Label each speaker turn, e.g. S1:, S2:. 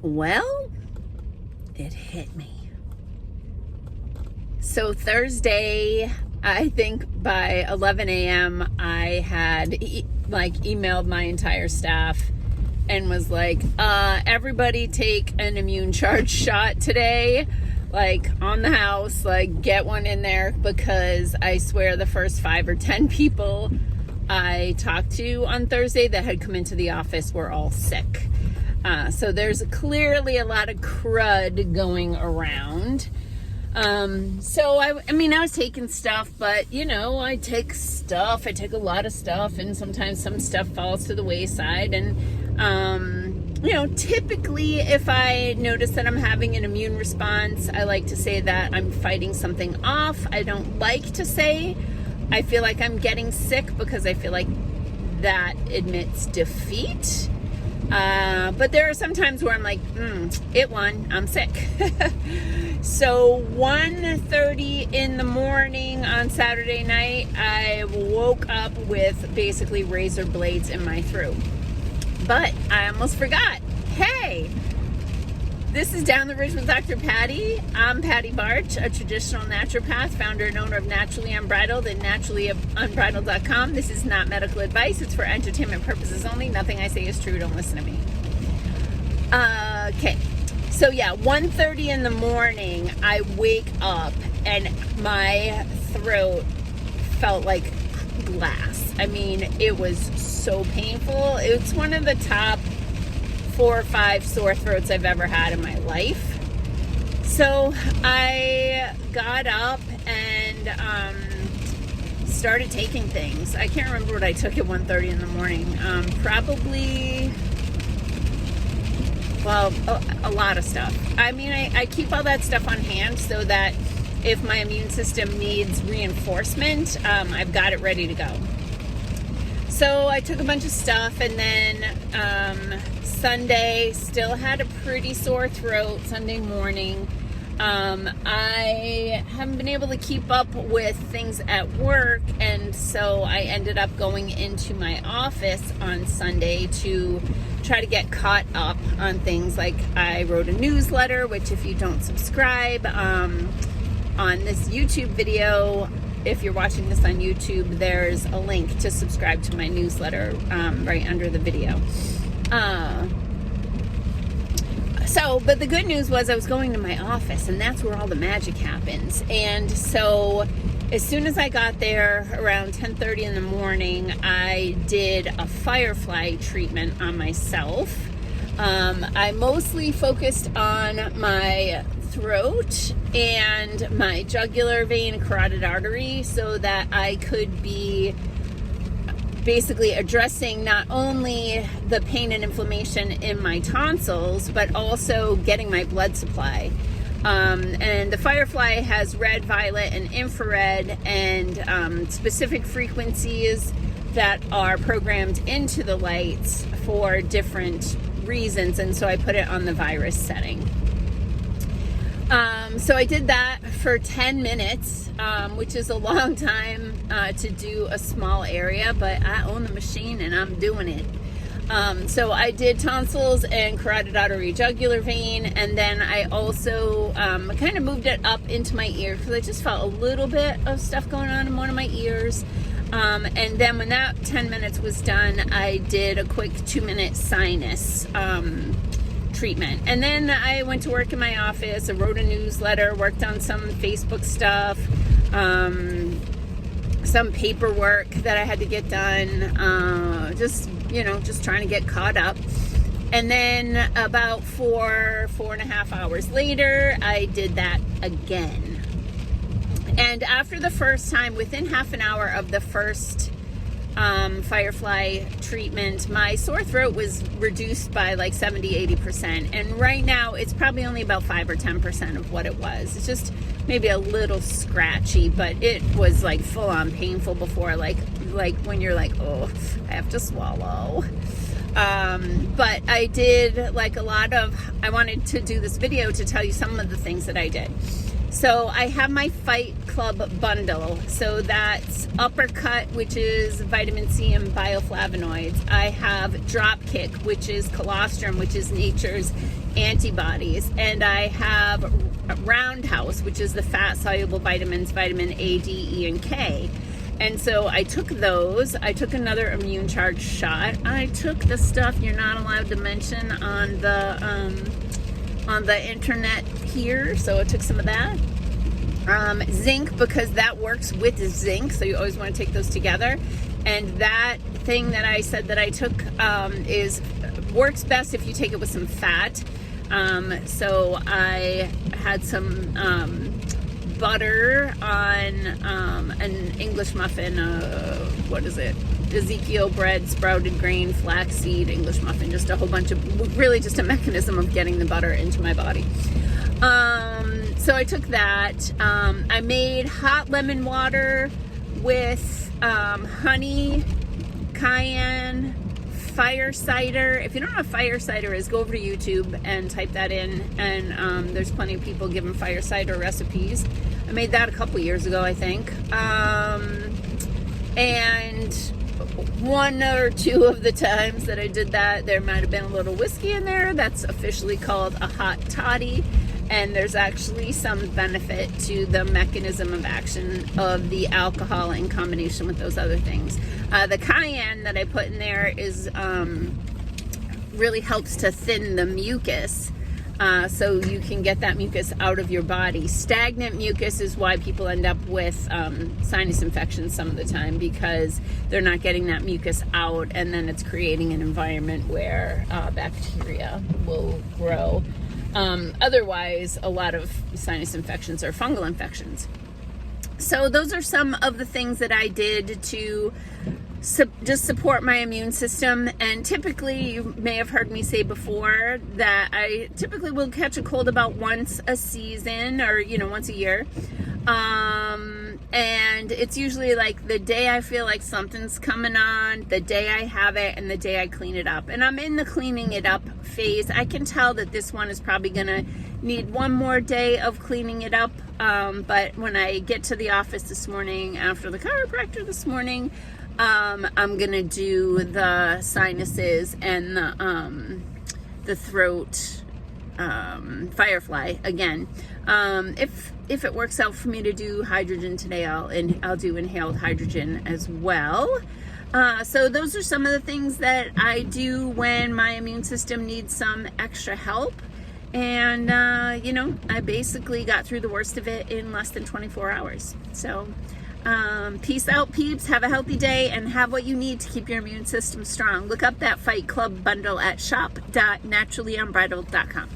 S1: Well, it hit me. So Thursday, I think by 11 a.m., I had emailed my entire staff and was like, everybody take an immune charge shot today, on the house, get one in there, because I swear the first 5 or 10 people I talked to on Thursday that had come into the office were all sick. So there's clearly a lot of crud going around. So I was taking stuff, but I take a lot of stuff, and sometimes some stuff falls to the wayside. And, typically if I notice that I'm having an immune response, I like to say that I'm fighting something off. I don't like to say I feel like I'm getting sick, because I feel like that admits defeat. But there are some times where I'm like, it won, I'm sick. So 1:30 in the morning on Saturday night, I woke up with basically razor blades in my throat. But I almost forgot. Hey, this is Down the Ridge with Dr. Patty. I'm Patty Barch, a traditional naturopath, founder and owner of Naturally Unbridled and naturallyunbridled.com. This is not medical advice. It's for entertainment purposes only. Nothing I say is true. Don't listen to me. Okay. So 1:30 in the morning, I wake up and my throat felt like glass. It was so painful. It's one of the top 4 or 5 sore throats I've ever had in my life. So I got up and started taking things. I can't remember what I took at 1:30 in the morning. Probably, a lot of stuff. I keep all that stuff on hand so that if my immune system needs reinforcement, I've got it ready to go. So I took a bunch of stuff, and then Sunday, still had a pretty sore throat Sunday morning. I haven't been able to keep up with things at work, and so I ended up going into my office on Sunday to try to get caught up on things. I wrote a newsletter, which if you don't subscribe, on this YouTube video, if you're watching this on YouTube, there's a link to subscribe to my newsletter right under the video. But the good news was I was going to my office, and that's where all the magic happens. And so as soon as I got there around 10:30 in the morning, I did a firefly treatment on myself. I mostly focused on my throat and my jugular vein and carotid artery, so that I could be basically addressing not only the pain and inflammation in my tonsils, but also getting my blood supply. And the firefly has red, violet, and infrared, and specific frequencies that are programmed into the lights for different reasons. And so I put it on the virus setting. So I did that for 10 minutes, which is a long time to do a small area, but I own the machine and I'm doing it. So I did tonsils and carotid artery jugular vein, and then I also kind of moved it up into my ear because I just felt a little bit of stuff going on in one of my ears. And then when that 10 minutes was done, I did a quick 2-minute sinus treatment. And then I went to work in my office. I wrote a newsletter, worked on some Facebook stuff, some paperwork that I had to get done, just trying to get caught up. And then about 4.5 hours later, I did that again. And after the first time, within half an hour of the first firefly treatment, my sore throat was reduced by 70-80%. And right now it's probably only about 5 or 10% of what it was. It's just maybe a little scratchy, but it was full on painful before, like when you're oh, I have to swallow. But I did I wanted to do this video to tell you some of the things that I did. So I have my Fight Club bundle. So that's Uppercut, which is vitamin C and bioflavonoids. I have Drop Kick, which is colostrum, which is nature's antibodies. And I have Roundhouse, which is the fat-soluble vitamins, vitamin A, D, E, and K. And so I took those. I took another immune charge shot. I took the stuff you're not allowed to mention on the internet here, so I took some of that. Zinc, because that works with zinc, so you always want to take those together. And that thing that I said that I took works best if you take it with some fat. So I had some butter on an English muffin. What is it? Ezekiel bread, sprouted grain, flaxseed, English muffin. Just a whole bunch of, really just a mechanism of getting the butter into my body. So I took that. I made hot lemon water with honey, cayenne, fire cider. If you don't know what fire cider is, go over to YouTube and type that in, and there's plenty of people giving fire cider recipes. I made that a couple years ago, I think. And one or two of the times that I did that, there might have been a little whiskey in there. That's officially called a hot toddy. And there's actually some benefit to the mechanism of action of the alcohol in combination with those other things. The cayenne that I put in there is really helps to thin the mucus, so you can get that mucus out of your body. Stagnant mucus is why people end up with sinus infections some of the time, because they're not getting that mucus out, and then it's creating an environment where bacteria will grow. Otherwise, a lot of sinus infections are fungal infections. So those are some of the things that I did to just support my immune system. And typically, you may have heard me say before that I typically will catch a cold about once a season, or once a year. And it's usually like the day I feel like something's coming on, the day I have it, and the day I clean it up. And I'm in the cleaning it up phase. I can tell that this one is probably gonna need one more day of cleaning it up. But when I get to the office this morning, after the chiropractor this morning, I'm gonna do the sinuses and the throat firefly again. If it works out for me to do hydrogen today, I'll do inhaled hydrogen as well. So those are some of the things that I do when my immune system needs some extra help. And I basically got through the worst of it in less than 24 hours. So peace out, peeps. Have a healthy day and have what you need to keep your immune system strong. Look up that Fight Club bundle at shop.naturallyunbridled.com.